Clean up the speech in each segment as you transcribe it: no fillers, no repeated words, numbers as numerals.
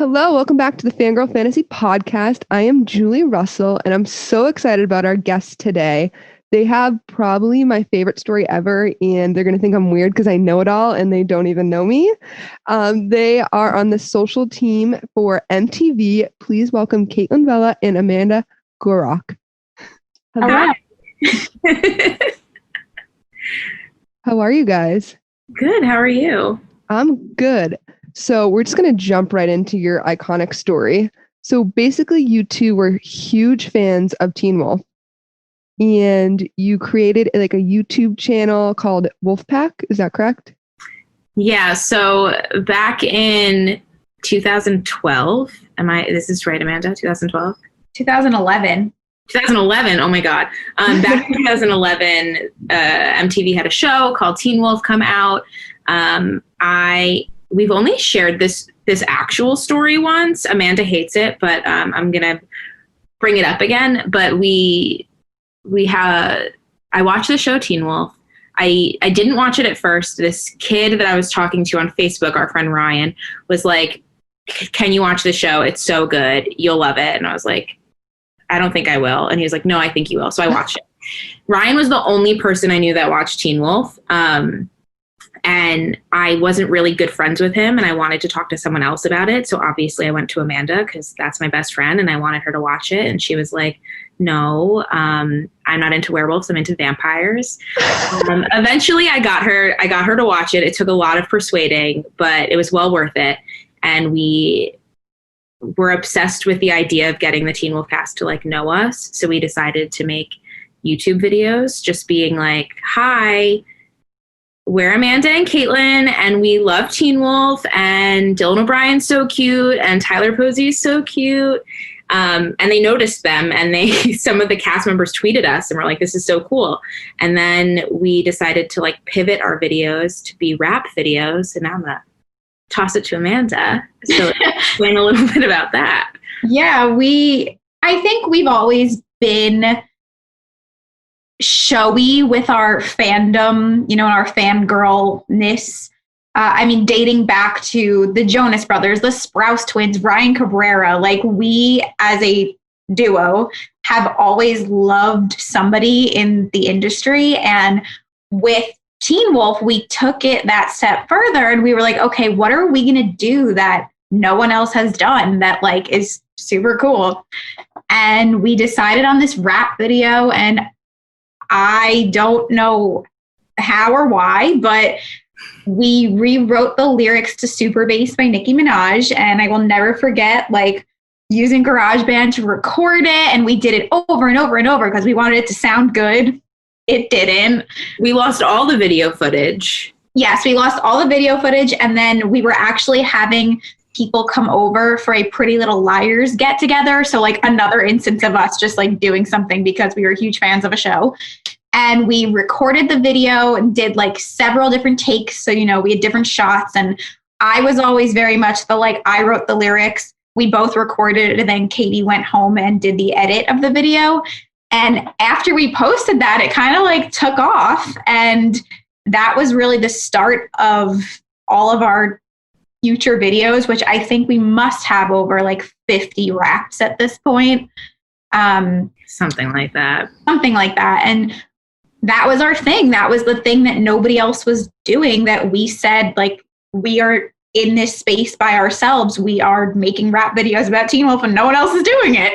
Hello, welcome back to the Fangirl Fantasy Podcast. I am Julie Russell, and I'm so excited about our guests today. They have probably my favorite story ever, and they're going to think I'm weird because I know it all and they don't even know me. They are on the social team for MTV. Please welcome Kaitlyn, Vella, and Amanda Gurock. Hello. How are you guys? Good. How are you? I'm good. So we're just going to jump right into your iconic story. So basically, you two were huge fans of Teen Wolf, and you created like a YouTube channel called Wolfpack. Is that correct? Yeah. So back in 2012, this is right, Amanda? 2012? 2011. 2011. Oh my God. Back in 2011, MTV had a show called Teen Wolf come out. We've only shared this actual story once. Amanda hates it, but I'm gonna bring it up again. But I watched the show Teen Wolf. I didn't watch it at first. This kid that I was talking to on Facebook, our friend Ryan, was like, "Can you watch the show? It's so good. You'll love it." And I was like, "I don't think I will." And he was like, "No, I think you will." So I watched it. Ryan was the only person I knew that watched Teen Wolf. And I wasn't really good friends with him, and I wanted to talk to someone else about it. So obviously I went to Amanda because that's my best friend, and I wanted her to watch it. And she was like, "No, I'm not into werewolves. I'm into vampires." Eventually I got her to watch it. It took a lot of persuading, but it was well worth it. And we were obsessed with the idea of getting the Teen Wolf cast to like know us. So we decided to make YouTube videos just being like, "Hi, we're Amanda and Kaitlyn, and we love Teen Wolf, and Dylan O'Brien's so cute, and Tyler Posey's so cute." And they noticed them, and some of the cast members tweeted us and were like, "This is so cool." And then we decided to like pivot our videos to be rap videos, and now I'm gonna toss it to Amanda. So explain a little bit about that. Yeah, I think we've always been showy with our fandom, and our fangirlness. Dating back to the Jonas Brothers, the Sprouse Twins, Ryan Cabrera, like we as a duo have always loved somebody in the industry. And with Teen Wolf, we took it that step further and we were like, okay, what are we going to do that no one else has done that like is super cool? And we decided on this rap video, and I don't know how or why, but we rewrote the lyrics to Super Bass by Nicki Minaj. And I will never forget like using GarageBand to record it. And we did it over and over and over because we wanted it to sound good. It didn't. We lost all the video footage. Yes, we lost all the video footage. And then we were actually having people come over for a Pretty Little Liars get together. So like another instance of us just like doing something because we were huge fans of a show. And we recorded the video and did like several different takes. So, we had different shots. And I was always very much I wrote the lyrics. We both recorded it. And then Katie went home and did the edit of the video. And after we posted that, it kind of like took off. And that was really the start of all of our future videos, which I think we must have over like 50 raps at this point. Something like that. And that was our thing. That was the thing that nobody else was doing, that we said, like, we are in this space by ourselves. We are making rap videos about Teen Wolf and no one else is doing it.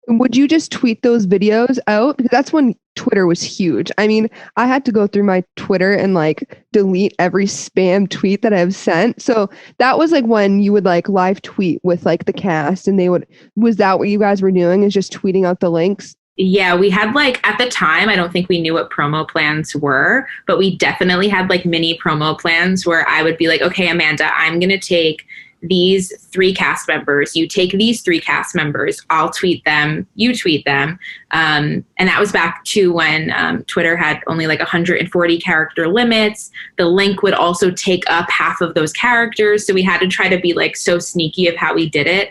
Would you just tweet those videos out? Because that's when Twitter was huge. I mean, I had to go through my Twitter and like delete every spam tweet that I've sent. So that was like when you would like live tweet with like the cast, and was that what you guys were doing, is just tweeting out the links? Yeah, we had like, at the time, I don't think we knew what promo plans were, but we definitely had like mini promo plans where I would be like, "Okay, Amanda, I'm going to take these 3 cast members. You take these 3 cast members. I'll tweet them. You tweet them." And that was back to when Twitter had only like 140 character limits. The link would also take up half of those characters. So we had to try to be like so sneaky of how we did it.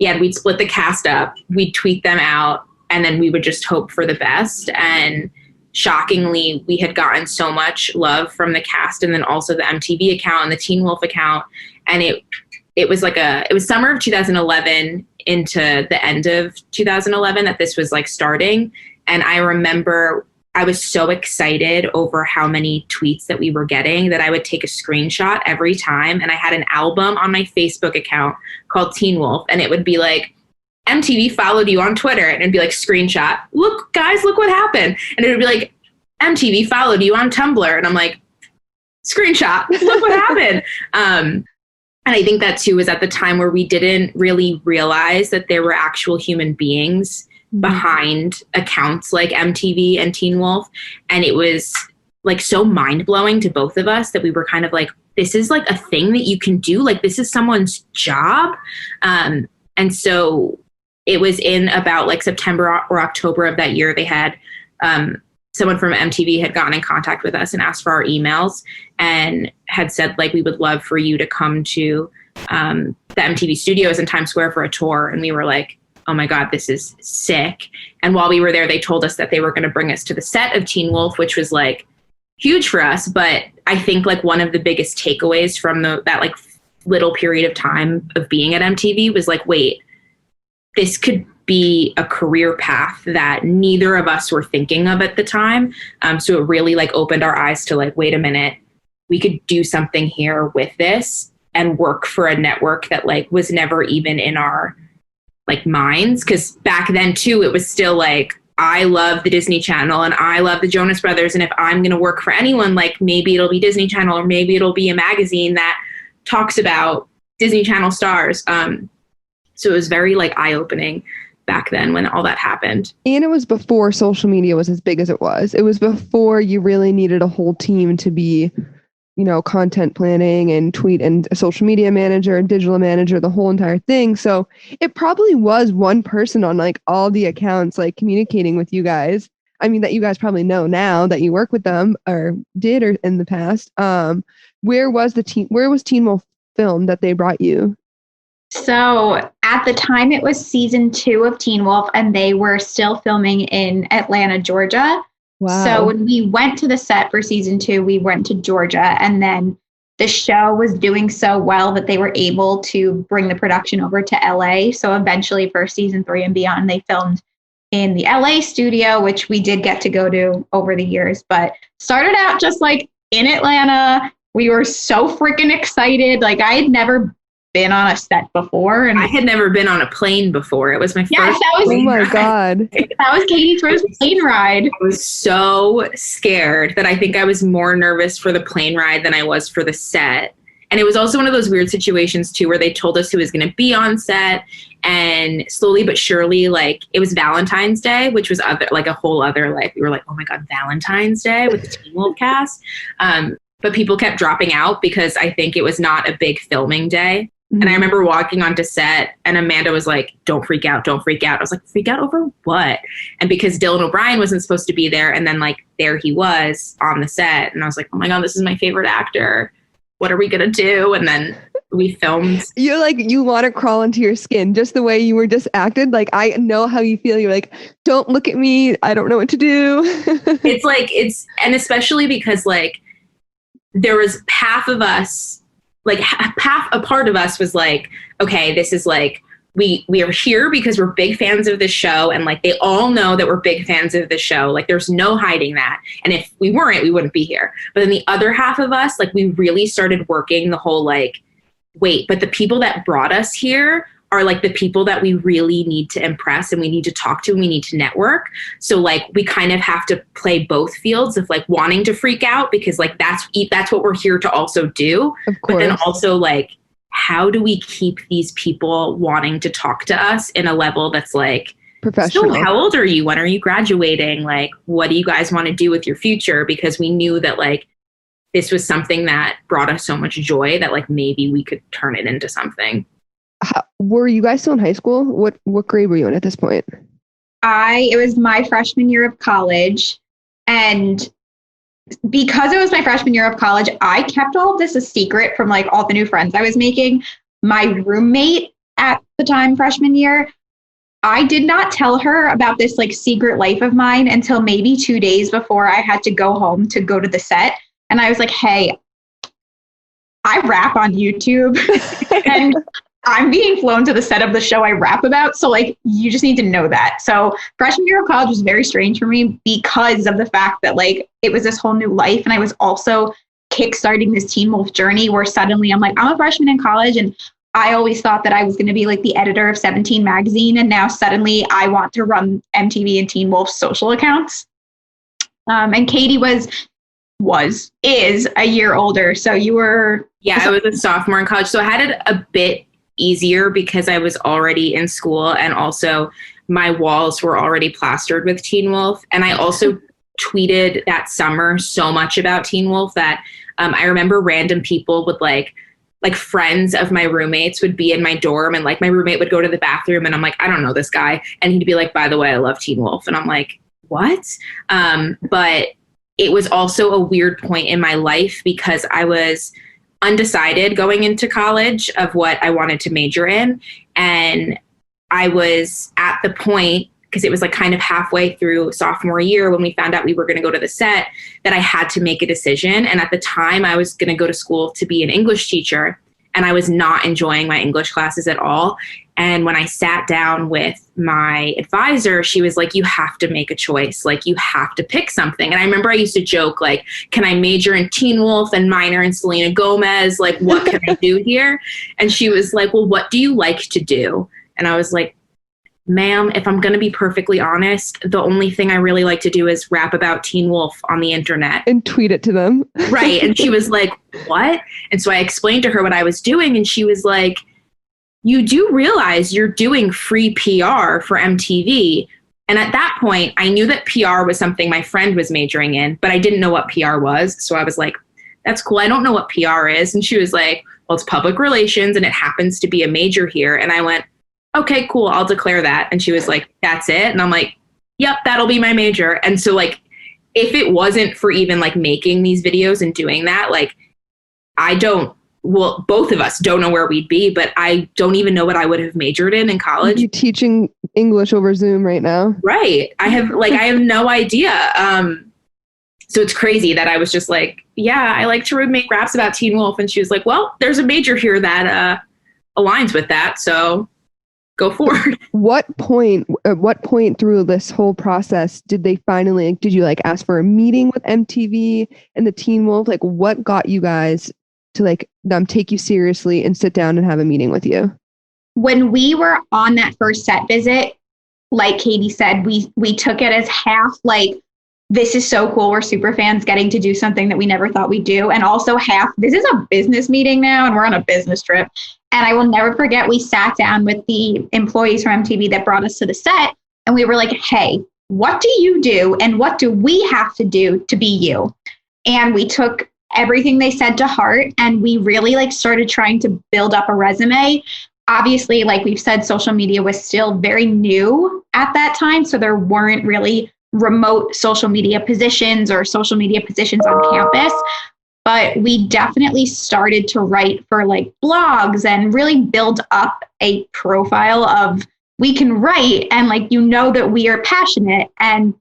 We'd split the cast up. We'd tweet them out. And then we would just hope for the best. And shockingly, we had gotten so much love from the cast and then also the MTV account and the Teen Wolf account. And it was summer of 2011 into the end of 2011 that this was like starting. And I remember I was so excited over how many tweets that we were getting that I would take a screenshot every time. And I had an album on my Facebook account called Teen Wolf, and it would be like, MTV followed you on Twitter, and it'd be like, screenshot, look guys, look what happened. And it would be like, MTV followed you on Tumblr. And I'm like, screenshot, look what happened. And I think that too was at the time where we didn't really realize that there were actual human beings behind accounts like MTV and Teen Wolf. And it was like so mind blowing to both of us that we were kind of like, this is like a thing that you can do. Like, this is someone's job. And so it was in about like September or October of that year, they had someone from MTV had gotten in contact with us and asked for our emails and had said, like, we would love for you to come to the MTV studios in Times Square for a tour. And we were like, oh my God, this is sick. And while we were there, they told us that they were going to bring us to the set of Teen Wolf, which was like huge for us. But I think like one of the biggest takeaways from that like little period of time of being at MTV was like, wait, this could be a career path that neither of us were thinking of at the time. So it really like opened our eyes to like, wait a minute, we could do something here with this and work for a network that like was never even in our like minds. Cause back then too, it was still like, I love the Disney Channel and I love the Jonas Brothers. And if I'm going to work for anyone, like maybe it'll be Disney Channel or maybe it'll be a magazine that talks about Disney Channel stars. So it was very like eye-opening back then when all that happened. And it was before social media was as big as it was. It was before you really needed a whole team to be, you know, content planning and tweet and a social media manager and digital manager, the whole entire thing. So it probably was one person on like all the accounts, like communicating with you guys. I mean, that you guys probably know now that you work with them or did or in the past. Where was Teen Wolf filmed that they brought you? So at the time it was season 2 of Teen Wolf and they were still filming in Atlanta, Georgia. Wow. So when we went to the set for season 2, we went to Georgia, and then the show was doing so well that they were able to bring the production over to LA. So eventually for season 3 and beyond, they filmed in the LA studio, which we did get to go to over the years, but started out just like in Atlanta. We were so freaking excited. Like, I had never been on a set before, and I had never been on a plane before. It was my first. Oh my God. That was Katie's first plane ride. I was so scared that I think I was more nervous for the plane ride than I was for the set. And it was also one of those weird situations too, where they told us who was going to be on set, and slowly but surely, like, it was Valentine's Day, which was like a whole other, like, we were like, oh my God, Valentine's Day with the Teen Wolf cast. But people kept dropping out because I think it was not a big filming day. And I remember walking onto set and Amanda was like, don't freak out, don't freak out. I was like, freak out over what? And because Dylan O'Brien wasn't supposed to be there, and then like there he was on the set, and I was like, oh my God, this is my favorite actor. What are we going to do? And then we filmed. You're like, you want to crawl into your skin just the way you were just acted. Like, I know how you feel. You're like, don't look at me. I don't know what to do. It's like, and especially because like there was half of us, like half a part of us was like, okay, this is like, we are here because we're big fans of this show, and like they all know that we're big fans of the show. Like, there's no hiding that. And if we weren't, we wouldn't be here. But then the other half of us, like, we really started working the whole like, wait, but the people that brought us here are like the people that we really need to impress and we need to talk to and we need to network. So like we kind of have to play both fields of like wanting to freak out because like that's what we're here to also do. Of course. But then also like, how do we keep these people wanting to talk to us in a level that's like professional? So how old are you? When are you graduating? Like, what do you guys want to do with your future? Because we knew that like this was something that brought us so much joy that like maybe we could turn it into something. Were you guys still in high school? What grade were you in at this point? It was my freshman year of college, and because it was my freshman year of college, I kept all of this a secret from like all the new friends I was making. My roommate at the time, freshman year, I did not tell her about this like secret life of mine until maybe 2 days before I had to go home to go to the set. And I was like, hey, I rap on YouTube and I'm being flown to the set of the show I rap about. So like, you just need to know that. So freshman year of college was very strange for me because of the fact that like, it was this whole new life. And I was also kickstarting this Teen Wolf journey where suddenly I'm like, I'm a freshman in college and I always thought that I was going to be like the editor of 17 magazine. And now suddenly I want to run MTV and Teen Wolf's social accounts. And Katie is a year older. So you were... Yeah, I was a sophomore in college. So I had it a bit easier because I was already in school and also my walls were already plastered with Teen Wolf. And I also tweeted that summer so much about Teen Wolf that I remember random people would like friends of my roommates would be in my dorm and like my roommate would go to the bathroom and I'm like, I don't know this guy. And he'd be like, by the way, I love Teen Wolf. And I'm like, what? But it was also a weird point in my life because I was undecided going into college of what I wanted to major in. And I was at the point, because it was like kind of halfway through sophomore year when we found out we were going to go to the set, that I had to make a decision. And at the time I was going to go to school to be an English teacher and I was not enjoying my English classes at all. And when I sat down with my advisor, she was like, you have to make a choice. Like you have to pick something. And I remember I used to joke like, can I major in Teen Wolf and minor in Selena Gomez? Like, what can I do here? And she was like, well, what do you like to do? And I was like, ma'am, if I'm going to be perfectly honest, the only thing I really like to do is rap about Teen Wolf on the internet. And tweet it to them. Right. And she was like, what? And so I explained to her what I was doing. And she was like, you do realize you're doing free PR for MTV. And at that point, I knew that PR was something my friend was majoring in, but I didn't know what PR was. So I was like, that's cool. I don't know what PR is. And she was like, well, it's public relations and it happens to be a major here. And I went, okay, cool, I'll declare that. And she was like, that's it? And I'm like, yep, that'll be my major. And so like, if it wasn't for even like making these videos and doing that, like both of us don't know where we'd be, but I don't even know what I would have majored in college. You're teaching English over Zoom right now. Right. I have no idea. So it's crazy that I was just like, yeah, I like to make raps about Teen Wolf. And she was like, well, there's a major here that aligns with that. So go forward. At what point through this whole process did they finally, did you like ask for a meeting with MTV and the Teen Wolf? Like what got you guys to like them take you seriously and sit down and have a meeting with you? When we were on that first set visit, like Katie said, we took it as half like, this is so cool. We're super fans getting to do something that we never thought we'd do. And also half, this is a business meeting now and we're on a business trip. And I will never forget, we sat down with the employees from MTV that brought us to the set. And we were like, hey, what do you do? And what do we have to do to be you? And we took everything they said to heart. And we really like started trying to build up a resume. Obviously, like we've said, social media was still very new at that time. So there weren't really remote social media positions or social media positions on campus. But we definitely started to write for like blogs and really build up a profile of we can write and like, you know, that we are passionate. And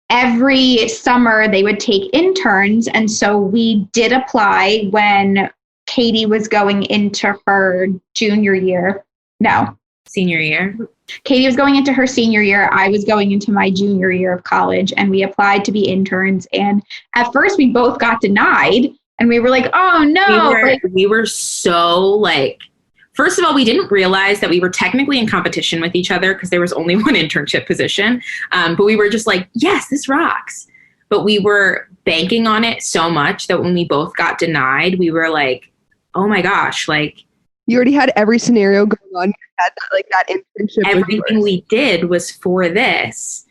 every summer they would take interns. And so we did apply when Katie was going into her senior year. Katie was going into her senior year. I was going into my junior year of college and we applied to be interns. And at first we both got denied and we were like, oh no. We were so like, first of all, we didn't realize that we were technically in competition with each other because there was only one internship position. But we were just like, yes, this rocks. But we were banking on it so much that when we both got denied, we were like, oh my gosh, like, you already had every scenario going on. You had that internship. Everything we did was for this.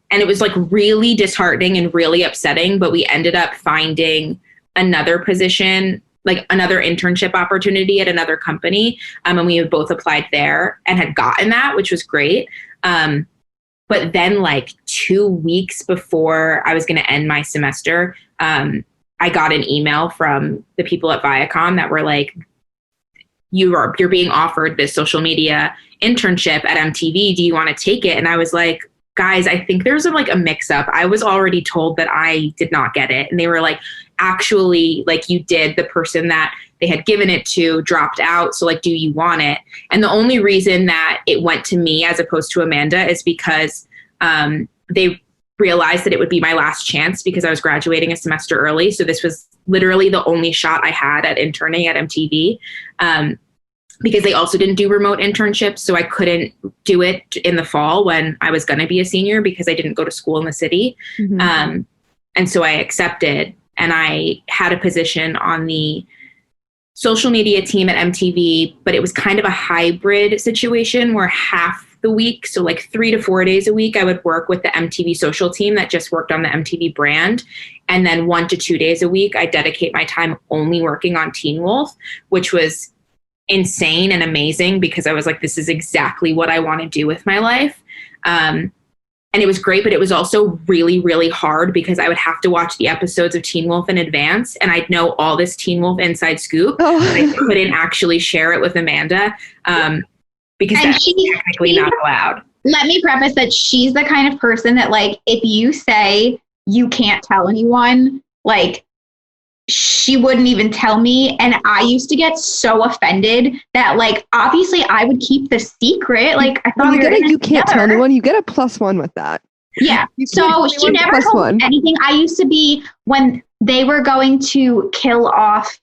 And it was like really disheartening and really upsetting. But we ended up finding another position, like another internship opportunity at another company. And we had both applied there and had gotten that, which was great. But then like 2 weeks before I was going to end my semester, I got an email from the people at Viacom that were like, you're being offered this social media internship at MTV. Do you want to take it? And I was like, guys, I think there's a mix up. I was already told that I did not get it. And they were like, actually, like you did, the person that they had given it to dropped out. So like, do you want it? And the only reason that it went to me as opposed to Amanda is because they realized that it would be my last chance because I was graduating a semester early. So this was literally the only shot I had at interning at MTV, because they also didn't do remote internships. So I couldn't do it in the fall when I was going to be a senior because I didn't go to school in the city. Mm-hmm. And so I accepted, and I had a position on the social media team at MTV, but it was kind of a hybrid situation where half the week, so like 3 to 4 days a week, I would work with the MTV social team that just worked on the MTV brand. And then 1 to 2 days a week, I dedicate my time only working on Teen Wolf, which was insane and amazing because I was like, this is exactly what I want to do with my life. And it was great, but it was also really, really hard because I would have to watch the episodes of Teen Wolf in advance, and I'd know all this Teen Wolf inside scoop, but I couldn't actually share it with Amanda. Because that's technically not allowed. Let me preface that she's the kind of person that, like, if you say you can't tell anyone, like, she wouldn't even tell me. And I used to get so offended that, like, obviously I would keep the secret. Like, I thought you can't tell anyone. You get a +1 with that. Yeah. So she never told me anything. I used to be, when they were going to kill off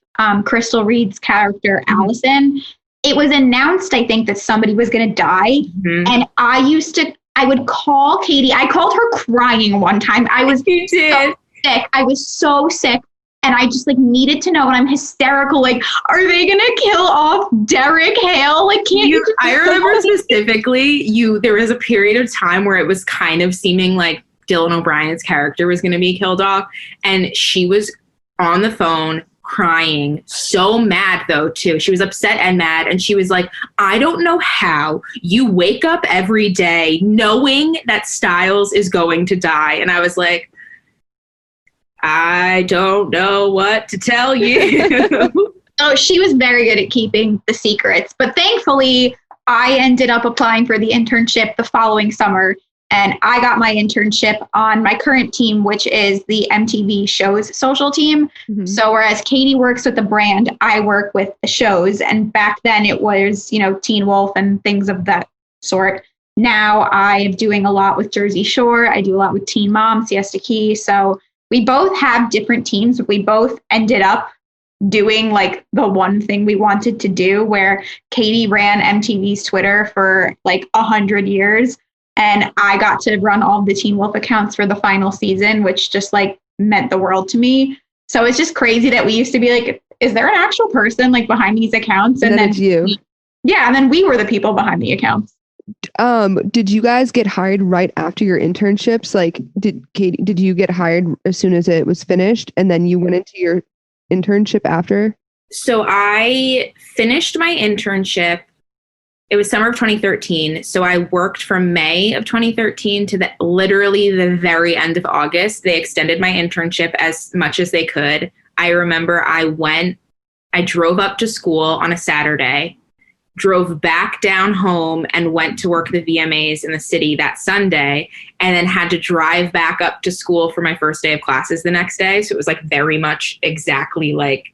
Crystal Reed's character, Allison, it was announced, I think, that somebody was going to die. Mm-hmm. And I would call Katie. I called her crying one time. I was so sick. I was so sick. And I just, like, needed to know, and I'm hysterical. Like, are they going to kill off Derek Hale? Like, can't you just I remember specifically, there was a period of time where it was kind of seeming like Dylan O'Brien's character was going to be killed off. And she was on the phone crying, so mad though too. She was upset and mad, and she was like, I don't know how you wake up every day knowing that Styles is going to die. And I was like, I don't know what to tell you. Oh, she was very good at keeping the secrets, but thankfully I ended up applying for the internship the following summer. And I got my internship on my current team, which is the MTV shows social team. Mm-hmm. So whereas Katie works with the brand, I work with the shows. And back then it was, Teen Wolf and things of that sort. Now I'm doing a lot with Jersey Shore. I do a lot with Teen Mom, Siesta Key. So we both have different teams. We both ended up doing like the one thing we wanted to do, where Katie ran MTV's Twitter for like 100 years. And I got to run all the Teen Wolf accounts for the final season, which just like meant the world to me. So it's just crazy that we used to be like, is there an actual person like behind these accounts? And then you. And then we were the people behind the accounts. Did you guys get hired right after your internships? Like, did you get hired as soon as it was finished, and then you went into your internship after? So I finished my internship. It was summer of 2013. So I worked from May of 2013 to literally the very end of August. They extended my internship as much as they could. I remember I drove up to school on a Saturday, drove back down home, and went to work the VMAs in the city that Sunday, and then had to drive back up to school for my first day of classes the next day. So it was like very much exactly like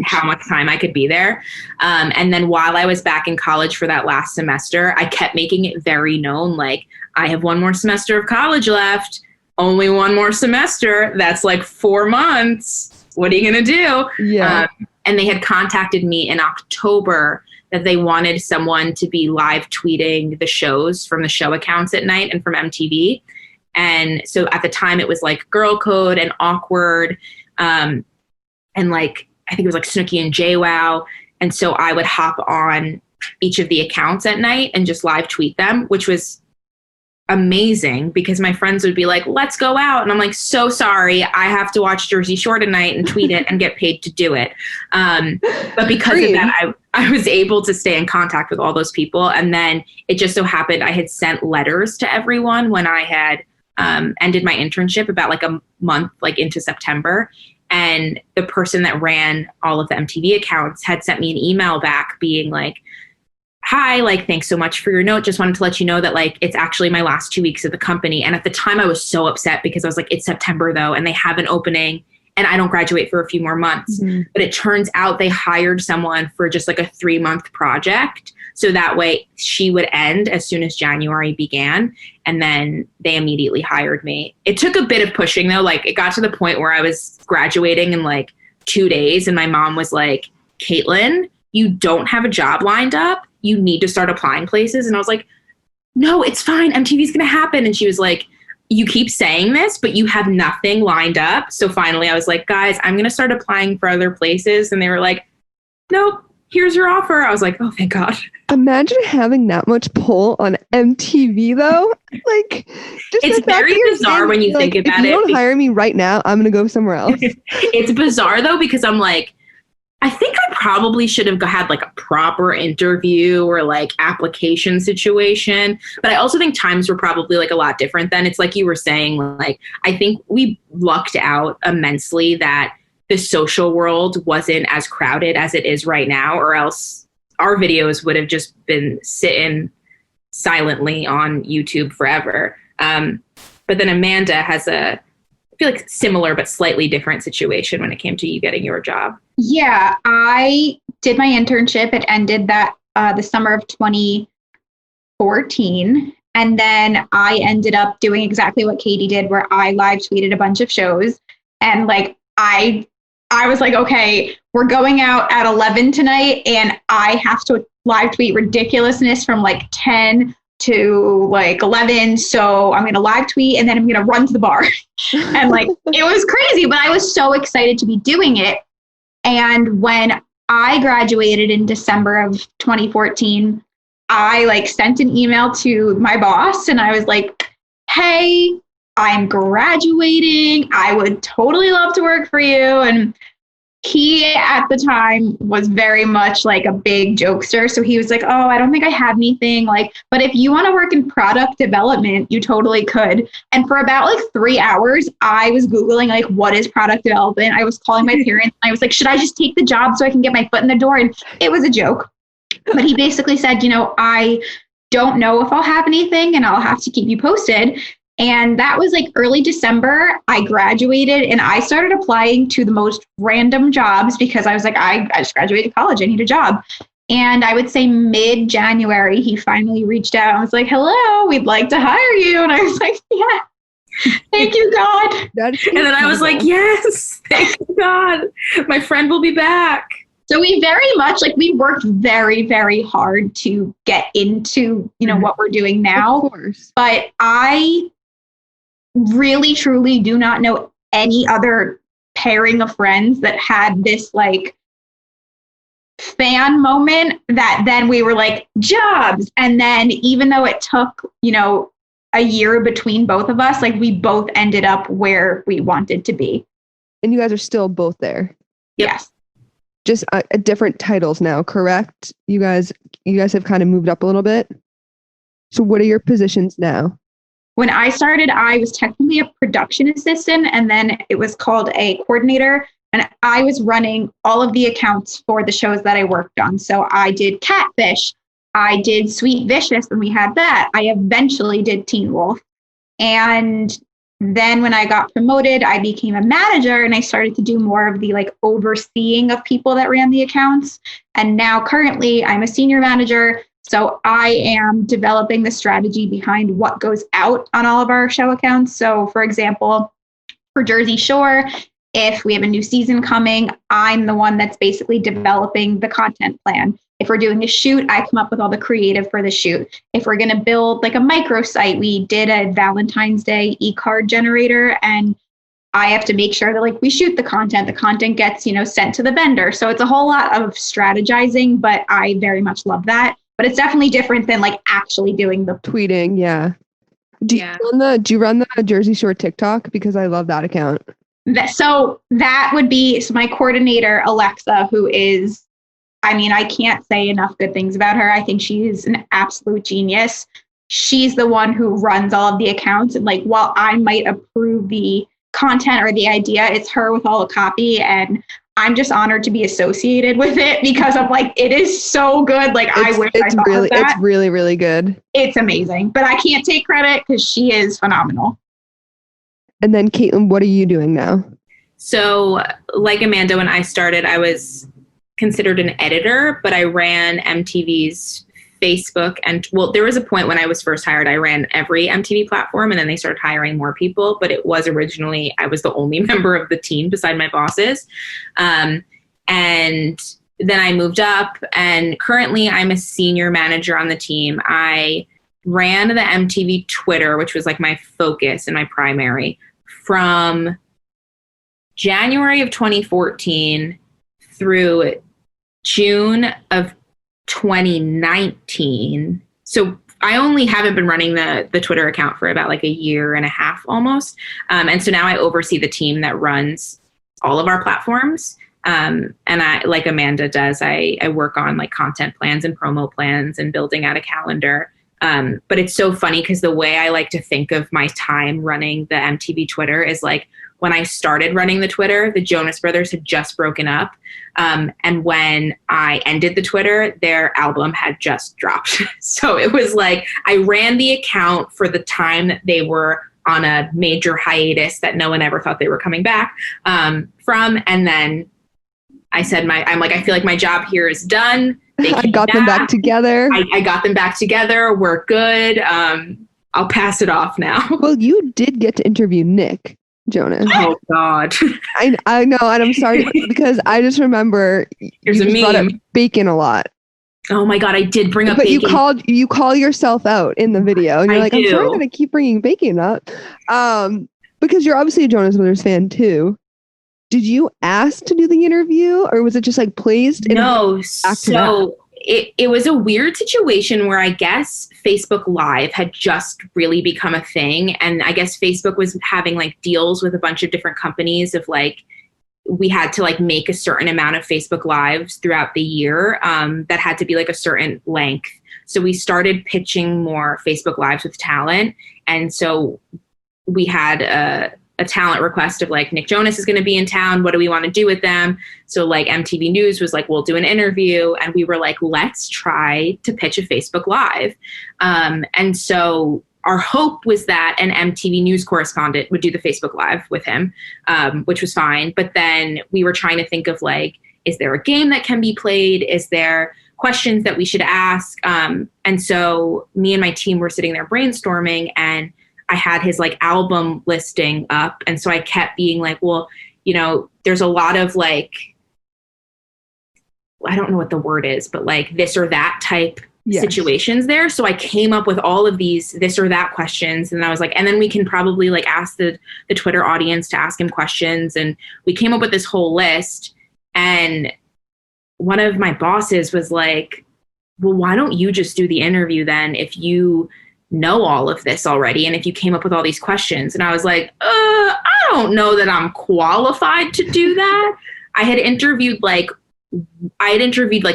how much time I could be there. And then while I was back in college for that last semester, I kept making it very known, like, I have one more semester of college left, only one more semester. That's like 4 months. What are you going to do? Yeah. And they had contacted me in October that they wanted someone to be live tweeting the shows from the show accounts at night and from MTV. And so at the time it was like Girl Code and Awkward, and like, I think it was like Snooki and JWoww. And so I would hop on each of the accounts at night and just live tweet them, which was amazing because my friends would be like, let's go out. And I'm like, so sorry, I have to watch Jersey Shore tonight and tweet it and get paid to do it. But because of that, I was able to stay in contact with all those people. And then it just so happened I had sent letters to everyone when I had ended my internship about like a month like into September. And the person that ran all of the MTV accounts had sent me an email back being like, hi, like, thanks so much for your note. Just wanted to let you know that like, it's actually my last 2 weeks of the company. And at the time I was so upset because I was like, it's September though, and they have an opening and I don't graduate for a few more months. But it turns out they hired someone for just like a 3-month project. So that way she would end as soon as January began. And then they immediately hired me. It took a bit of pushing though. Like it got to the point where I was graduating in like 2 days and my mom was like, Kaitlyn, you don't have a job lined up. You need to start applying places. And I was like, no, it's fine. MTV's going to happen. And she was like, you keep saying this, but you have nothing lined up. So finally I was like, guys, I'm going to start applying for other places. And they were like, nope, here's your offer. I was like, oh, thank God. Imagine having that much pull on MTV though. Like, just it's very bizarre when you think about it. If you don't hire me right now, I'm going to go somewhere else. It's bizarre though, because I'm like, I think I probably should have had like a proper interview or like application situation. But I also think times were probably like a lot different then. It's like you were saying, like, I think we lucked out immensely that the social world wasn't as crowded as it is right now, or else our videos would have just been sitting silently on YouTube forever. But then Amanda has I feel like similar but slightly different situation when it came to you getting your job. Yeah, I did my internship. It ended the summer of 2014. And then I ended up doing exactly what Katie did, where I live tweeted a bunch of shows. And like, I was like, okay, we're going out at 11 tonight and I have to live tweet ridiculousness from like 10 to like 11. So I'm going to live tweet and then I'm going to run to the bar. And like, it was crazy, but I was so excited to be doing it. And when I graduated in December of 2014, I like sent an email to my boss and I was like, hey, I'm graduating. I would totally love to work for you. And he at the time was very much like a big jokester. So he was like, oh, I don't think I have anything, like, but if you want to work in product development, you totally could. And for about like 3 hours, I was Googling like, what is product development? I was calling my parents. I was like, should I just take the job so I can get my foot in the door? And it was a joke. But he basically said, I don't know if I'll have anything and I'll have to keep you posted. And that was like early December. I graduated and I started applying to the most random jobs because I was like, I just graduated college. I need a job. And I would say mid-January, he finally reached out and was like, hello, we'd like to hire you. And I was like, yeah, thank you, God. And then I was like, yes, thank you, God. My friend will be back. So we very much we worked very, very hard to get into, what we're doing now. Of course. But I really, truly do not know any other pairing of friends that had this fan moment that then we were like jobs. And then even though it took, a year between both of us, we both ended up where we wanted to be. And you guys are still both there. Yes. Just different titles now, correct? You guys have kind of moved up a little bit. So what are your positions now? When I started, I was technically a production assistant, and then it was called a coordinator. And I was running all of the accounts for the shows that I worked on. So I did Catfish. I did Sweet Vicious when we had that. I eventually did Teen Wolf. And then when I got promoted, I became a manager and I started to do more of the overseeing of people that ran the accounts. And now currently I'm a senior manager. So I am developing the strategy behind what goes out on all of our show accounts. So for example, for Jersey Shore, if we have a new season coming, I'm the one that's basically developing the content plan. If we're doing a shoot, I come up with all the creative for the shoot. If we're going to build a microsite, we did a Valentine's Day e-card generator, and I have to make sure that we shoot the content gets, sent to the vendor. So it's a whole lot of strategizing, but I very much love that. But it's definitely different than actually doing the tweeting. Yeah. Do you run the Jersey Shore TikTok? Because I love that account. So that would be my coordinator, Alexa, who is, I can't say enough good things about her. I think she is an absolute genius. She's the one who runs all of the accounts. And while I might approve the content or the idea, it's her with all the copy. And I'm just honored to be associated with it because I'm it is so good. I wish I thought of that. It's really, really good. It's amazing, but I can't take credit because she is phenomenal. And then Kaitlyn, what are you doing now? So like Amanda, when I started, I was considered an editor, but I ran MTV's Facebook. And well, there was a point when I was first hired, I ran every MTV platform, and then they started hiring more people. But it was originally, I was the only member of the team beside my bosses. And then I moved up, and currently I'm a senior manager on the team. I ran the MTV Twitter, which was like my focus and my primary, from January of 2014 through June of 2019. So I only haven't been running the Twitter account for about like a year and a half almost. And so now I oversee the team that runs all of our platforms. And I, like Amanda does, I work on like content plans and promo plans and building out a calendar. But it's so funny because the way I like to think of my time running the MTV Twitter is like, when I started running the Twitter, the Jonas Brothers had just broken up. And when I ended the Twitter, their album had just dropped. So it was like I ran the account for the time that they were on a major hiatus that no one ever thought they were coming back from. And then I said, I feel like my job here is done. I got them back together. I got them back together. We're good. I'll pass it off now. Well, you did get to interview Nick Jonas. Oh God. I know, and I'm sorry because I just remember Here's you a brought up meme. bacon a lot. Oh my God, I did bring up but bacon. you call yourself out in the video, and you're I'm sorry that I keep bringing bacon up, because you're obviously a Jonas Brothers fan too. Did you ask to do the interview, or was it just like placed? No, so it was a weird situation where I guess Facebook Live had just really become a thing. And I guess Facebook was having like deals with a bunch of different companies of like, we had to like make a certain amount of Facebook Lives throughout the year that had to be like a certain length. So we started pitching more Facebook Lives with talent. And so we had a talent request of like, Nick Jonas is going to be in town. What do we want to do with them? So like MTV News was like, we'll do an interview. And we were like, let's try to pitch a Facebook Live. And so our hope was that an MTV News correspondent would do the Facebook Live with him, which was fine. But then we were trying to think of like, is there a game that can be played? Is there questions that we should ask? And so me and my team were sitting there brainstorming, and I had his like album listing up. And so I kept being like, well, you know, there's a lot of like, I don't know what the word is, but like this or that type situations there. So I came up with all of these this or that questions. And I was like, and then we can probably like ask the Twitter audience to ask him questions. And we came up with this whole list. And one of my bosses was like, well, why don't you just do the interview then if you know all of this already, and if you came up with all these questions? And I was like, I don't know that I'm qualified to do that. I had interviewed like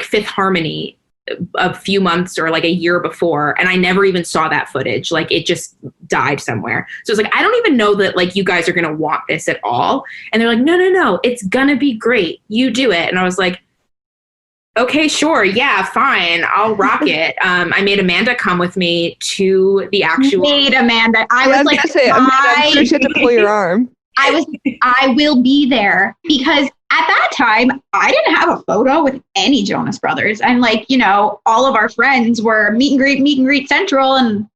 Fifth Harmony a few months or like a year before, and I never even saw that footage. Like it just died somewhere. So it's like, I don't even know that like you guys are gonna want this at all. And they're like, no, it's gonna be great. You do it. And I was like, okay, sure. Yeah, fine. I'll rock it. I made Amanda come with me to the actual. Amanda. I was like, Amanda, I'm sure she had to pull your arm. I will be there, because at that time I didn't have a photo with any Jonas Brothers. And like, you know, all of our friends were meet and greet central, and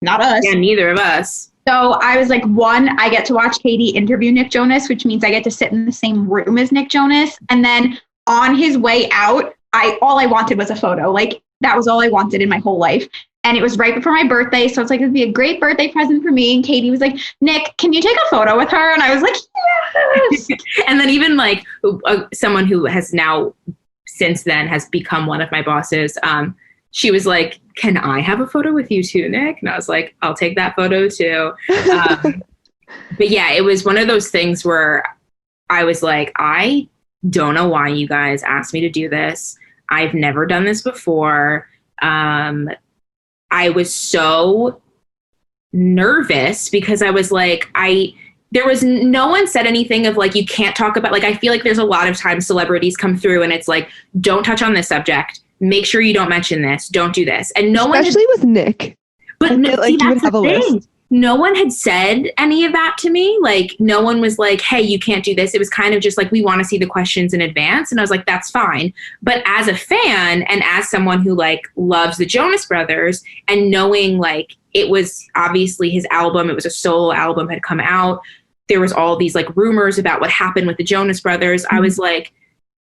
not us. Yeah, neither of us. So I was like, one, I get to watch Katie interview Nick Jonas, which means I get to sit in the same room as Nick Jonas. And then on his way out, all I wanted was a photo. Like that was all I wanted in my whole life. And it was right before my birthday. So it's like, it'd be a great birthday present for me. And Katie was like, Nick, can you take a photo with her? And I was like, yes. And then even like someone who has now since then has become one of my bosses. She was like, can I have a photo with you too, Nick? And I was like, I'll take that photo too. But yeah, it was one of those things where I was like, I don't know why you guys asked me to do this. I've never done this before. I was so nervous because I was like, there was no one said anything of like, you can't talk about, like, I feel like there's a lot of times celebrities come through and it's like, don't touch on this subject. Make sure you don't mention this. Don't do this. And no one, especially with Nick. But no, like you would have a list. no one had said any of that to me. Like, no one was like, hey, you can't do this. It was kind of just like, we want to see the questions in advance. And I was like, that's fine. But as a fan and as someone who like loves the Jonas Brothers and knowing like it was obviously his album, it was a solo album, had come out. There was all these like rumors about what happened with the Jonas Brothers. I was like,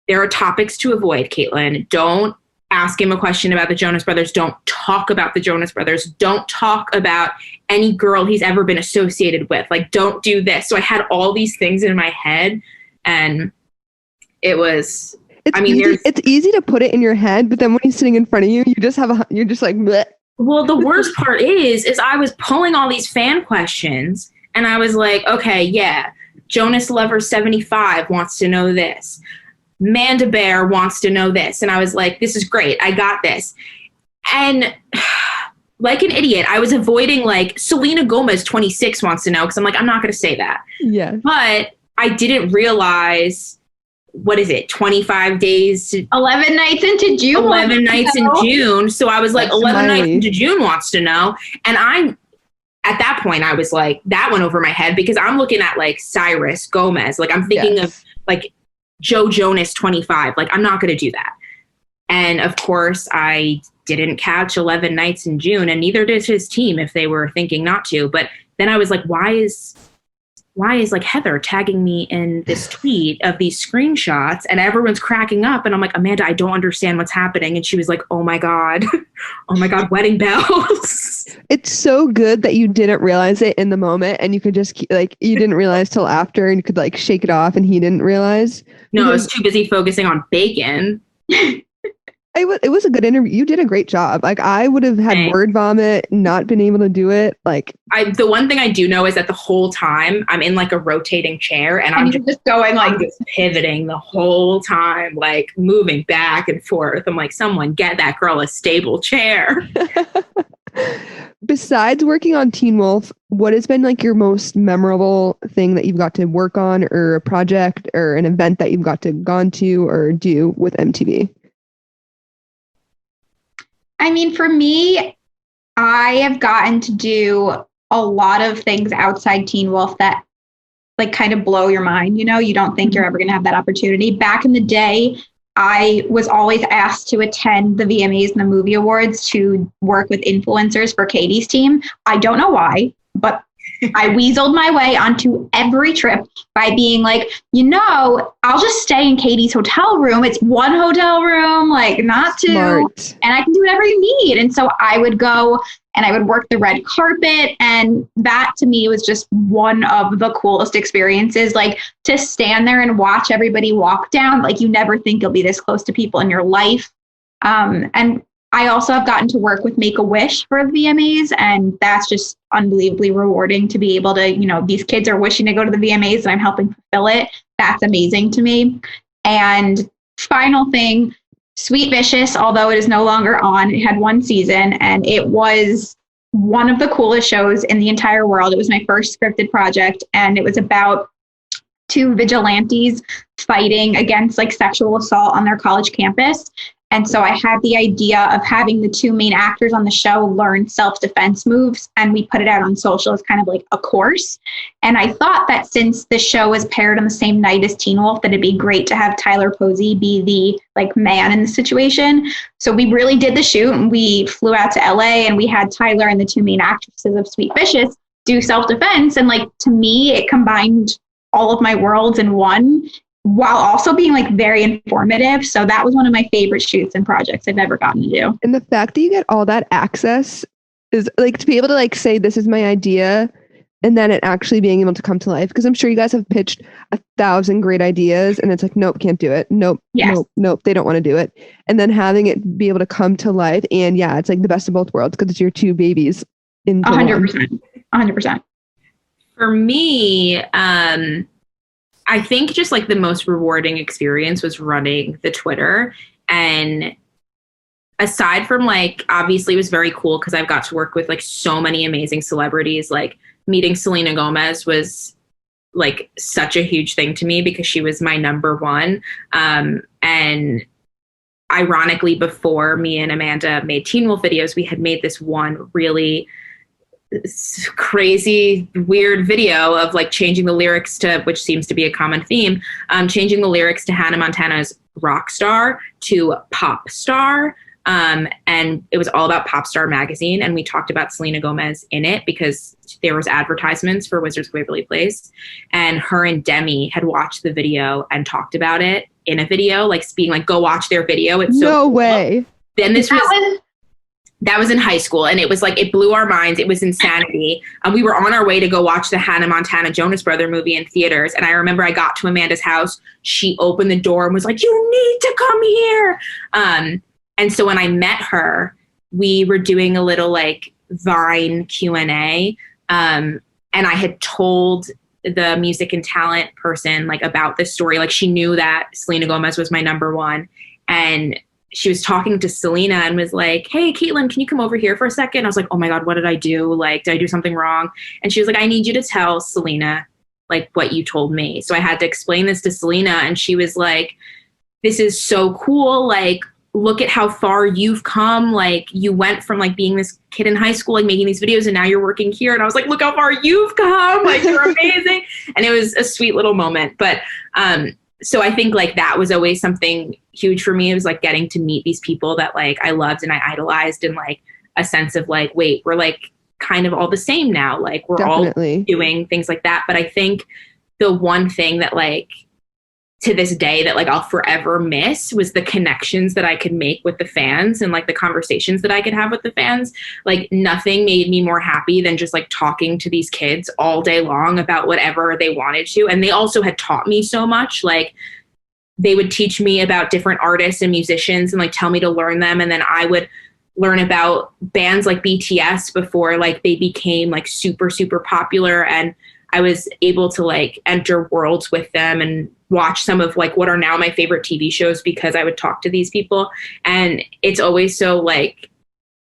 there are topics to avoid, Kaitlyn. Don't ask him a question about the Jonas Brothers. Don't talk about the Jonas Brothers. Don't talk about any girl he's ever been associated with. Like, don't do this. So I had all these things in my head, and it was, it's easy to put it in your head, but then when he's sitting in front of you, you're just like, bleh. Well, the worst part is I was pulling all these fan questions, and I was like, okay, yeah, Jonas Lover 75 wants to know this. Manda Bear wants to know this. And I was like, this is great. I got this. And like an idiot, I was avoiding like Selena Gomez 26 wants to know, because I'm like, I'm not going to say that. Yeah. But I didn't realize, what is it, 25 days to 11 nights into June. 11 nights in June. So I was like, That's 11 Miley. nights into June wants to know. And at that point, I was like, that went over my head, because I'm looking at like Cyrus Gomez. Like, I'm thinking of like Joe Jonas 25. Like, I'm not going to do that. And of course, I didn't catch 11 nights in June, and neither did his team if they were thinking not to. But then I was like, why is like Heather tagging me in this tweet of these screenshots, and everyone's cracking up, and I'm like, Amanda, I don't understand what's happening. And she was like, oh my God, wedding bells. It's so good that you didn't realize it in the moment, and you could just you didn't realize till after, and you could like shake it off, and he didn't realize. No, I was too busy focusing on bacon. It was a good interview. You did a great job. Like, I would have had word vomit, not been able to do it. Like, the one thing I do know is that the whole time I'm in like a rotating chair, and I'm just going like, I'm just pivoting the whole time, like moving back and forth. I'm like, someone get that girl a stable chair. Besides working on Teen Wolf, what has been like your most memorable thing that you've got to work on, or a project or an event that you've got to gone to or do with MTV? I mean, for me, I have gotten to do a lot of things outside Teen Wolf that like kind of blow your mind. You know, you don't think you're ever going to have that opportunity. Back in the day, I was always asked to attend the VMAs and the movie awards to work with influencers for Katie's team. I don't know why, but I weaseled my way onto every trip by being like, I'll just stay in Katie's hotel room. It's one hotel room, like not two. Smart. And I can do whatever you need. And so I would go and I would work the red carpet. And that to me was just one of the coolest experiences, like to stand there and watch everybody walk down. Like, you never think you'll be this close to people in your life. And I also have gotten to work with Make-A-Wish for the VMAs, and that's just unbelievably rewarding to be able to, these kids are wishing to go to the VMAs and I'm helping fulfill it. That's amazing to me. And final thing, Sweet Vicious, although it is no longer on, it had one season, and it was one of the coolest shows in the entire world. It was my first scripted project, and it was about two vigilantes fighting against like sexual assault on their college campus. And so I had the idea of having the two main actors on the show learn self-defense moves, and we put it out on social as kind of like a course. And I thought that since the show was paired on the same night as Teen Wolf, that it'd be great to have Tyler Posey be the like man in the situation. So we really did the shoot, and we flew out to LA, and we had Tyler and the two main actresses of Sweet Vicious do self-defense. And like, to me, it combined all of my worlds in one, while also being like very informative. So that was one of my favorite shoots and projects I've ever gotten to do. And the fact that you get all that access is like, to be able to like say, this is my idea, and then it actually being able to come to life. Because I'm sure you guys have pitched 1,000 great ideas, and it's like, nope, can't do it. Nope, yes. nope, they don't want to do it. And then having it be able to come to life, and yeah, it's like the best of both worlds, because it's your two babies in 100%. 100%. For me, I think just like the most rewarding experience was running the Twitter. And aside from like, obviously it was very cool because I've got to work with like so many amazing celebrities. Like, meeting Selena Gomez was like such a huge thing to me because she was my number one. And ironically, before me and Amanda made Teen Wolf videos, we had made this one really crazy, weird video of like changing the lyrics to, which seems to be a common theme, changing the lyrics to Hannah Montana's Rock Star to Pop Star. And it was all about Pop Star magazine. And we talked about Selena Gomez in it because there was advertisements for Wizards of Waverly Place. And her and Demi had watched the video and talked about it in a video, like being like, go watch their video. It's so no cool. way. Then that was in high school, and it was like, it blew our minds. It was insanity. We were on our way to go watch the Hannah Montana Jonas Brother movie in theaters. And I remember I got to Amanda's house. She opened the door and was like, you need to come here. And so when I met her, we were doing a little like Vine Q&A. And I had told the music and talent person like about this story. Like she knew that Selena Gomez was my number one. And she was talking to Selena and was like, hey, Kaitlyn, can you come over here for a second? I was like, oh my God, what did I do? Like, did I do something wrong? And she was like, I need you to tell Selena like what you told me. So I had to explain this to Selena, and she was like, this is so cool. Like, look at how far you've come. Like, you went from like being this kid in high school, like making these videos, and now you're working here. And I was like, look how far you've come. Like, you're amazing. And it was a sweet little moment. But so I think like that was always something huge for me. It was like getting to meet these people that like I loved and I idolized, and like a sense of like, wait, we're like kind of all the same now. Like we're Definitely. all doing things like that. But I think the one thing that like to this day that like I'll forever miss was the connections that I could make with the fans and like the conversations that I could have with the fans. Like nothing made me more happy than just like talking to these kids all day long about whatever they wanted to. And they also had taught me so much. Like they would teach me about different artists and musicians and like tell me to learn them. And then I would learn about bands like BTS before like they became like super, super popular. And I was able to like enter worlds with them and watch some of like what are now my favorite TV shows because I would talk to these people. And it's always so like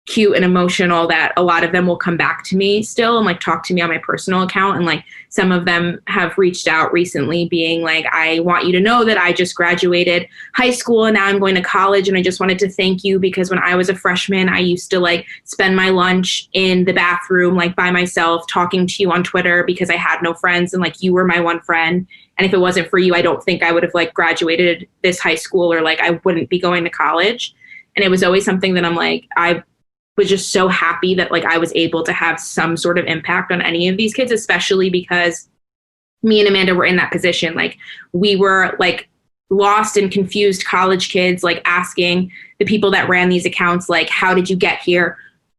cute and emotional that a lot of them will come back to me still and like talk to me on my personal account. And like some of them have reached out recently being like, I want you to know that I just graduated high school and now I'm going to college. And I just wanted to thank you because when I was a freshman, I used to like spend my lunch in the bathroom, like by myself talking to you on Twitter because I had no friends. And like, you were my one friend. And if it wasn't for you, I don't think I would have like graduated this high school or like I wouldn't be going to college. And it was always something that I'm like, I was just so happy that like I was able to have some sort of impact on any of these kids, especially because me and Amanda were in that position. Like we were like lost and confused college kids, like asking the people that ran these accounts, like, how did you get here?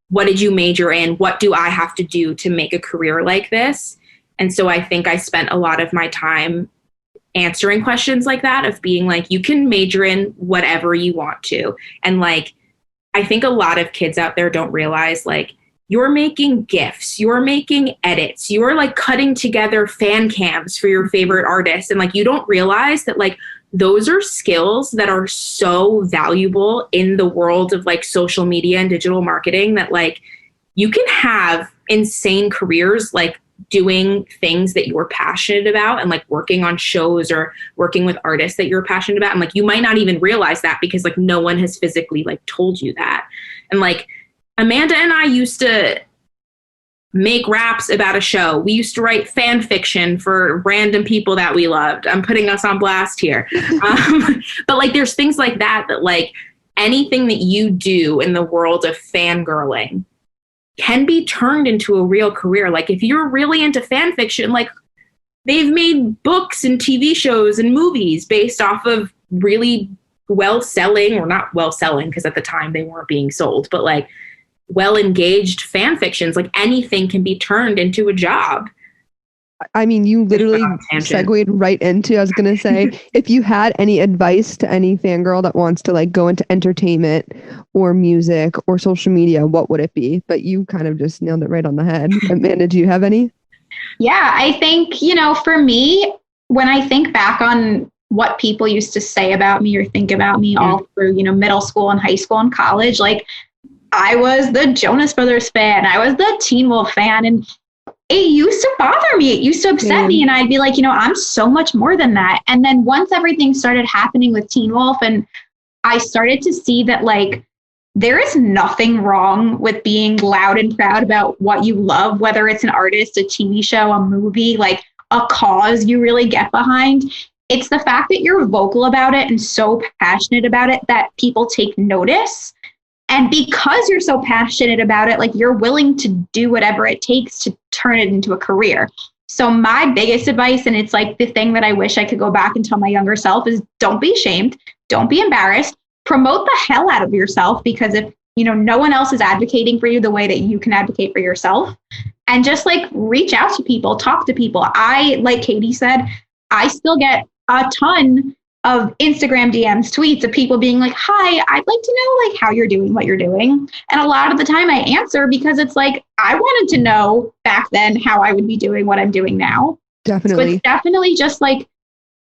What did you major in? What do I have to do to make a career like this? And so I think I spent a lot of my time answering questions like that of being like, you can major in whatever you want to. And like, I think a lot of kids out there don't realize like you're making GIFs, you're making edits, you're like cutting together fan cams for your favorite artists. And like, you don't realize that like those are skills that are so valuable in the world of like social media and digital marketing that like you can have insane careers like doing things that you're passionate about and like working on shows or working with artists that you're passionate about. And like, you might not even realize that because like no one has physically like told you that. And like Amanda and I used to make raps about a show. We used to write fan fiction for random people that we loved. I'm putting us on blast here. But like, there's things like that, that like anything that you do in the world of fangirling can be turned into a real career. Like if you're really into fan fiction, like they've made books and TV shows and movies based off of really well-selling, or not well-selling because at the time they weren't being sold, but like well-engaged fan fictions. Like anything can be turned into a job. I mean, you literally segued right into, I was going to say, if you had any advice to any fangirl that wants to like go into entertainment or music or social media, what would it be? But you kind of just nailed it right on the head. Amanda, do you have any? Yeah, I think, you know, for me, when I think back on what people used to say about me or think about me all through, you know, middle school and high school and college, like I was the Jonas Brothers fan, I was the Teen Wolf fan, and it used to bother me. It used to upset me. And I'd be like, you know, I'm so much more than that. And then once everything started happening with Teen Wolf and I started to see that like there is nothing wrong with being loud and proud about what you love, whether it's an artist, a TV show, a movie, like a cause you really get behind. It's the fact that you're vocal about it and so passionate about it that people take notice. And because you're so passionate about it, like you're willing to do whatever it takes to turn it into a career. So my biggest advice, and it's like the thing that I wish I could go back and tell my younger self, is don't be ashamed. Don't be embarrassed. Promote the hell out of yourself, because if, you know, no one else is advocating for you the way that you can advocate for yourself, and just like reach out to people, talk to people. I, like Katie said, I still get a ton of Instagram DMs, tweets of people being like, hi, I'd like to know like how you're doing what you're doing. And a lot of the time I answer because it's like, I wanted to know back then how I would be doing what I'm doing now. Definitely. So it's definitely just like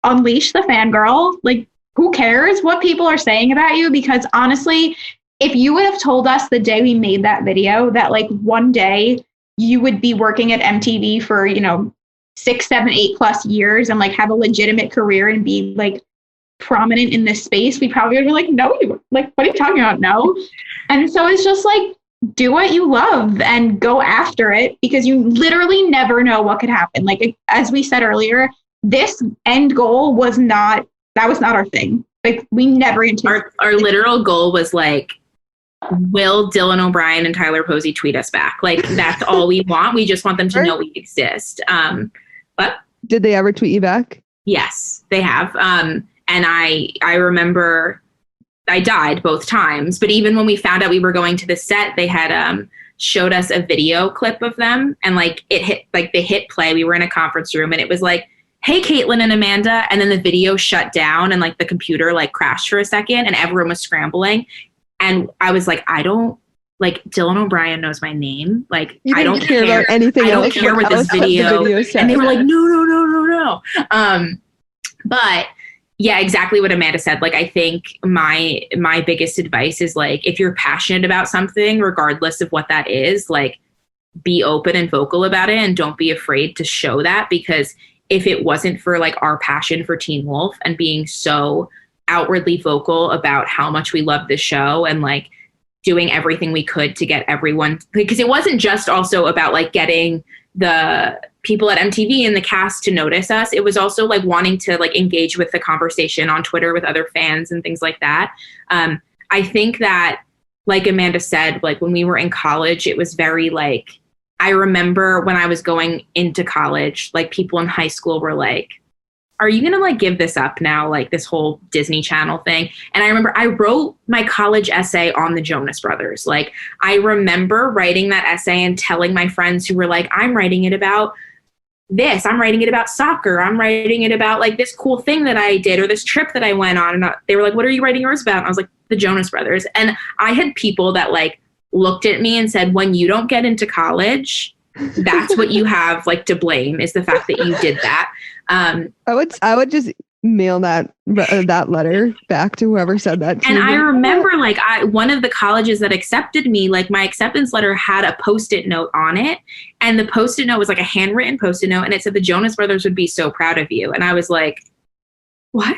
unleash the fangirl. Like, who cares what people are saying about you? Because honestly, if you would have told us the day we made that video that like one day you would be working at MTV for, you know, 6, 7, 8+ years and like have a legitimate career and be like prominent in this space, we probably would be like, no, you like, what are you talking about? No. And so it's just like, do what you love and go after it, because you literally never know what could happen. Like, as we said earlier, this end goal was not our thing. Like, we never anticipated. Our literal goal was like, will Dylan O'Brien and Tyler Posey tweet us back? Like, that's all we want. We just want them to know we exist. But did they ever tweet you back? Yes, they have. And I remember I died both times, but even when we found out we were going to the set, they had showed us a video clip of them, and like it hit, like they hit play. We were in a conference room and it was like, hey, Kaitlyn and Amanda. And then the video shut down and like the computer like crashed for a second and everyone was scrambling. And I was like, I don't, like, Dylan O'Brien knows my name. Like, I don't care about anything. I don't care what this video. And they were like, no. But yeah, exactly what Amanda said. Like, I think my biggest advice is like, if you're passionate about something, regardless of what that is, like, be open and vocal about it and don't be afraid to show that, because if it wasn't for like our passion for Teen Wolf and being so outwardly vocal about how much we love the show and like doing everything we could to get everyone, because it wasn't just also about like getting the people at MTV and the cast to notice us. It was also like wanting to like engage with the conversation on Twitter with other fans and things like that. I think that, like Amanda said, like when we were in college, it was very like, I remember when I was going into college, like people in high school were like, are you going to like give this up now? Like this whole Disney Channel thing. And I remember I wrote my college essay on the Jonas Brothers. Like, I remember writing that essay and telling my friends who were like, I'm writing it about this. I'm writing it about soccer. I'm writing it about like this cool thing that I did or this trip that I went on. And they were like, what are you writing yours about? And I was like, the Jonas Brothers. And I had people that like looked at me and said, when you don't get into college, that's what you have like to blame, is the fact that you did that. I would just mail that letter back to whoever said that to and me. I remember like one of the colleges that accepted me, like my acceptance letter had a Post-it note on it, and the Post-it note was like a handwritten Post-it note, and it said the Jonas Brothers would be so proud of you. And I was like, what?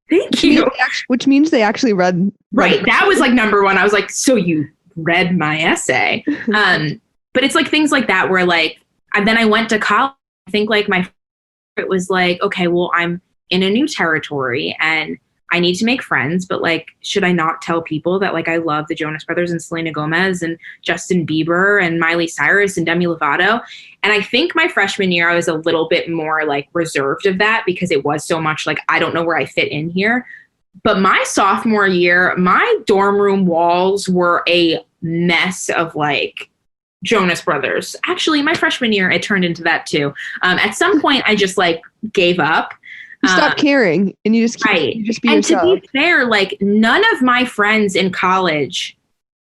Thank you. Which means they actually read. Right. That was like number one. I was like, so you read my essay. But it's like things like that where like, and then I went to college. I think like it was like, okay, well, I'm in a new territory and I need to make friends, but like, should I not tell people that like I love the Jonas Brothers and Selena Gomez and Justin Bieber and Miley Cyrus and Demi Lovato? And I think my freshman year, I was a little bit more like reserved of that because it was so much like, I don't know where I fit in here. But my sophomore year, my dorm room walls were a mess of like Jonas Brothers. Actually, my freshman year, it turned into that too. At some point, I just like gave up. You stopped caring, and you just you just be yourself. And to be fair, like none of my friends in college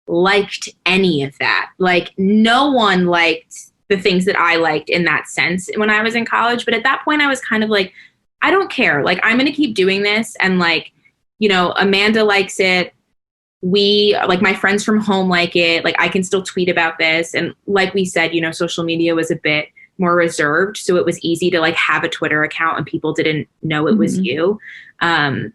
liked any of that. Like no one liked the things that I liked in that sense when I was in college. But at that point, I was kind of like, I don't care. Like I'm going to keep doing this, and like, you know, Amanda likes it. We, like my friends from home like it, like I can still tweet about this. And like we said, you know, social media was a bit more reserved. So it was easy to like have a Twitter account and people didn't know it was you. And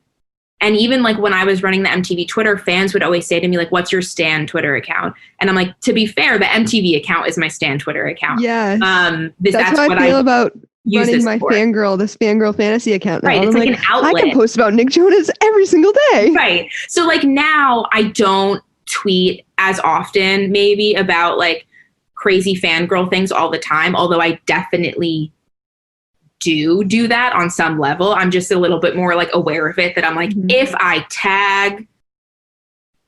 And even like when I was running the MTV Twitter, fans would always say to me, like, what's your Stan Twitter account? And I'm like, to be fair, the MTV account is my Stan Twitter account. Yes. That's how I feel about running my for. this fangirl fantasy account. Right. It's like an outlet. I can post about Nick Jonas every single day. Right. So like now I don't tweet as often maybe about like crazy fangirl things all the time, although I definitely do that on some level. I'm just a little bit more like aware of it, that I'm like, if I tag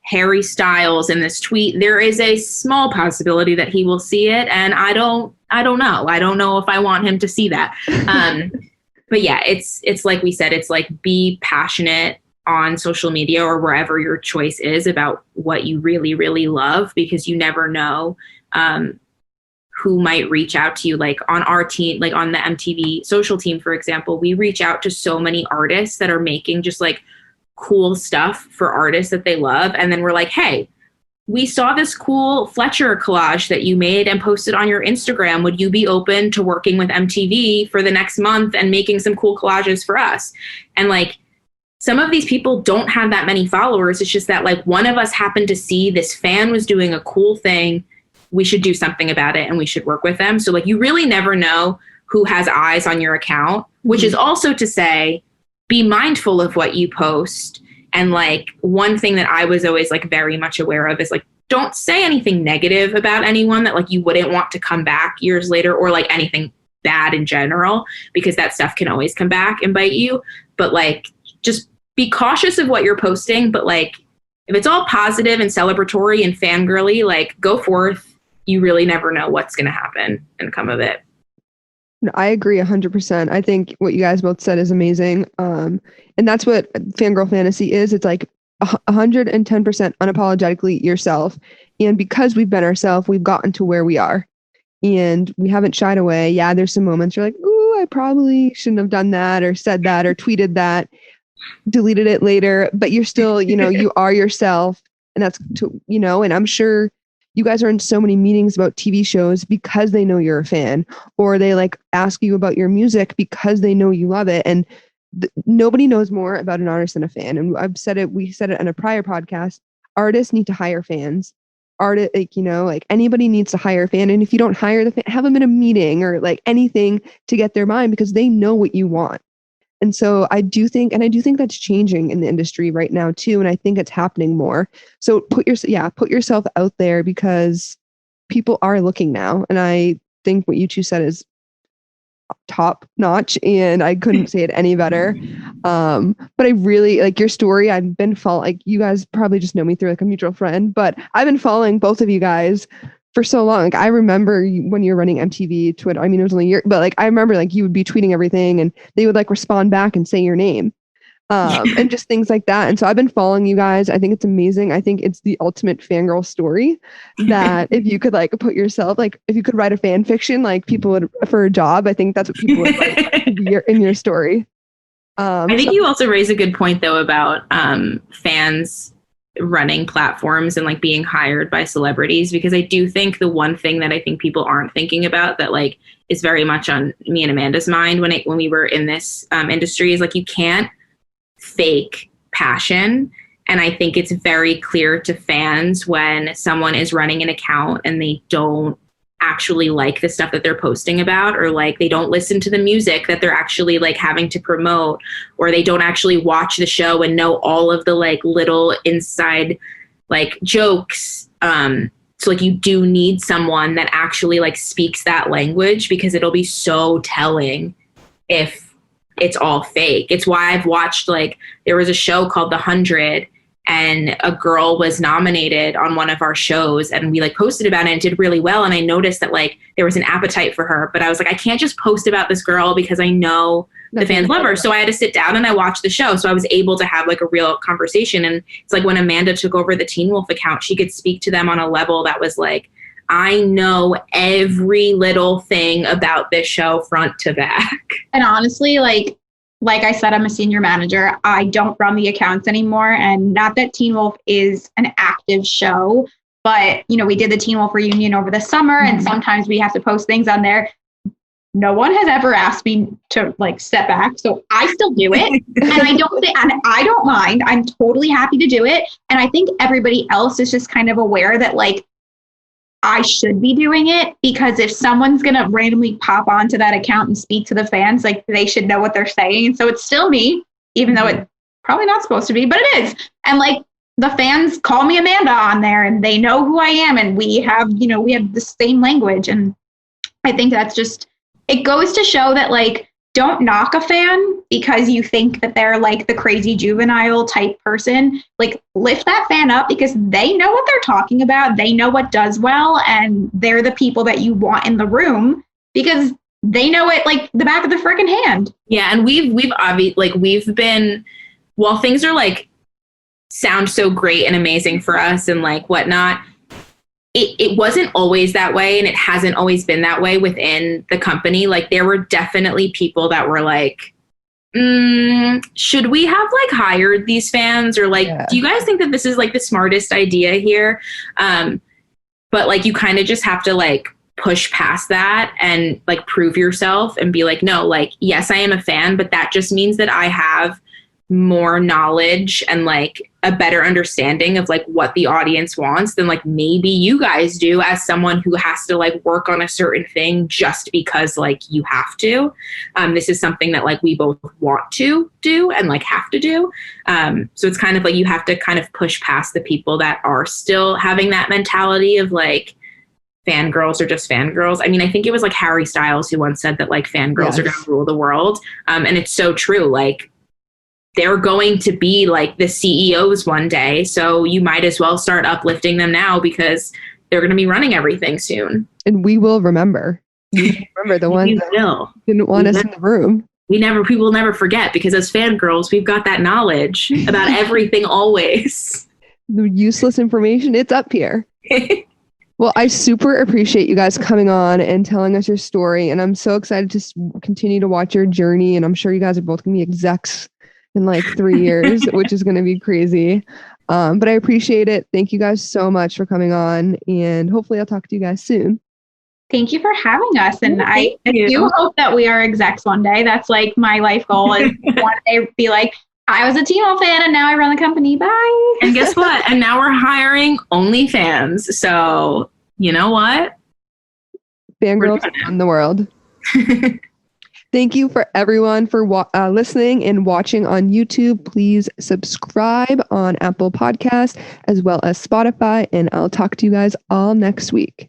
Harry Styles in this tweet, there is a small possibility that he will see it. And I don't know. I don't know if I want him to see that. But yeah, it's like we said, it's like, be passionate on social media or wherever your choice is about what you really, really love, because you never know who might reach out to you. Like on our team, like on the MTV social team, for example, we reach out to so many artists that are making just like cool stuff for artists that they love. And then we're like, hey, we saw this cool Fletcher collage that you made and posted on your Instagram. Would you be open to working with MTV for the next month and making some cool collages for us? And like, some of these people don't have that many followers. It's just that like one of us happened to see this fan was doing a cool thing. We should do something about it and we should work with them. So like, you really never know who has eyes on your account, which is also to say, be mindful of what you post. And like, one thing that I was always like very much aware of is like, don't say anything negative about anyone that like you wouldn't want to come back years later, or like anything bad in general, because that stuff can always come back and bite you. But like, just be cautious of what you're posting. But like, if it's all positive and celebratory and fangirly, like go forth. You really never know what's going to happen and come of it. I agree 100%. I think what you guys both said is amazing. And that's what fangirl fantasy is. It's like 110% unapologetically yourself. And because we've been ourselves, we've gotten to where we are. And we haven't shied away. Yeah, there's some moments you're like, ooh, I probably shouldn't have done that or said that or tweeted that, deleted it later. But you're still, you are yourself. And that's, and I'm sure you guys are in so many meetings about TV shows because they know you're a fan, or they like ask you about your music because they know you love it. And nobody knows more about an artist than a fan. And we said it on a prior podcast, artists need to hire fans. Anybody needs to hire a fan. And if you don't hire the fan, have them in a meeting or like anything to get their mind, because they know what you want. And so I do think that's changing in the industry right now too. And I think it's happening more. So put yourself out there, because people are looking now. And I think what you two said is top notch, and I couldn't say it any better. But I really like your story. I've been following, you guys probably just know me through like a mutual friend, but I've been following both of you guys for so long. Like I remember when you were running MTV Twitter, I mean, it was only a year, but like I remember like you would be tweeting everything and they would like respond back and say your name. And just things like that. And so I've been following you guys. I think it's amazing. I think it's the ultimate fangirl story, that if you could like put yourself, like if you could write a fan fiction, like people would for a job, I think that's what people would like in your story. I think you also raise a good point though about fans running platforms and like being hired by celebrities, because I do think the one thing that I think people aren't thinking about that like is very much on me and Amanda's mind when we were in this industry is like, you can't fake passion. And I think it's very clear to fans when someone is running an account and they don't actually like the stuff that they're posting about, or like they don't listen to the music that they're actually like having to promote, or they don't actually watch the show and know all of the like little inside like jokes. So like you do need someone that actually like speaks that language, because it'll be so telling if it's all fake. It's why I've watched, like, there was a show called The 100 and a girl was nominated on one of our shows and we like posted about it and did really well. And I noticed that like there was an appetite for her, but I was like, I can't just post about this girl because I know the fans love her. So I had to sit down and I watched the show. So I was able to have like a real conversation. And it's like when Amanda took over the Teen Wolf account, she could speak to them on a level that was like, I know every little thing about this show front to back. And honestly, like I said, I'm a senior manager. I don't run the accounts anymore. And not that Teen Wolf is an active show, but, you know, we did the Teen Wolf reunion over the summer and sometimes we have to post things on there. no one has ever asked me to like step back, so I still do it, and I don't mind. I'm totally happy to do it, and I think everybody else is just kind of aware that like I should be doing it, because if someone's gonna randomly pop onto that account and speak to the fans, like they should know what they're saying. And so it's still me, even though it's probably not supposed to be, but it is. And like the fans call me Amanda on there, and they know who I am, and we have the same language, and I think that's just. It goes to show that, like, don't knock a fan because you think that they're like the crazy juvenile type person. Like, lift that fan up because they know what they're talking about. They know what does well, and they're the people that you want in the room because they know it like the back of the freaking hand. Yeah, and we've been, while things are like sound so great and amazing for us and like whatnot, it wasn't always that way, and it hasn't always been that way within the company. Like, there were definitely people that were like, should we have like hired these fans? Or like, do you guys think that this is like the smartest idea here? But like, you kind of just have to like push past that and like prove yourself and be like, no, like, yes, I am a fan, but that just means that I have more knowledge and like a better understanding of like what the audience wants than like maybe you guys do as someone who has to like work on a certain thing just because like you have to. This is something that like we both want to do and like have to do. So it's kind of like you have to kind of push past the people that are still having that mentality of like fangirls are just fangirls. I mean, I think it was like Harry Styles who once said that like fangirls are going to rule the world. And it's so true. Like, they're going to be like the CEOs one day. So you might as well start uplifting them now because they're going to be running everything soon. And we will remember. Remember the ones that didn't want us in the room. We will never forget because as fangirls, we've got that knowledge about everything always. The useless information, it's up here. Well, I super appreciate you guys coming on and telling us your story. And I'm so excited to continue to watch your journey. And I'm sure you guys are both going to be execs in like 3 years, which is going to be crazy. But I appreciate it. Thank you guys so much for coming on, and hopefully I'll talk to you guys soon. Thank you for having us. And I do hope that we are execs one day. That's like my life goal is one day be like, I was a Teen Wolf fan and now I run the company. Bye. And guess what? And now we're hiring OnlyFans. So you know what? Fangirls run the world. Thank you for everyone for listening and watching on YouTube. Please subscribe on Apple Podcasts as well as Spotify, and I'll talk to you guys all next week.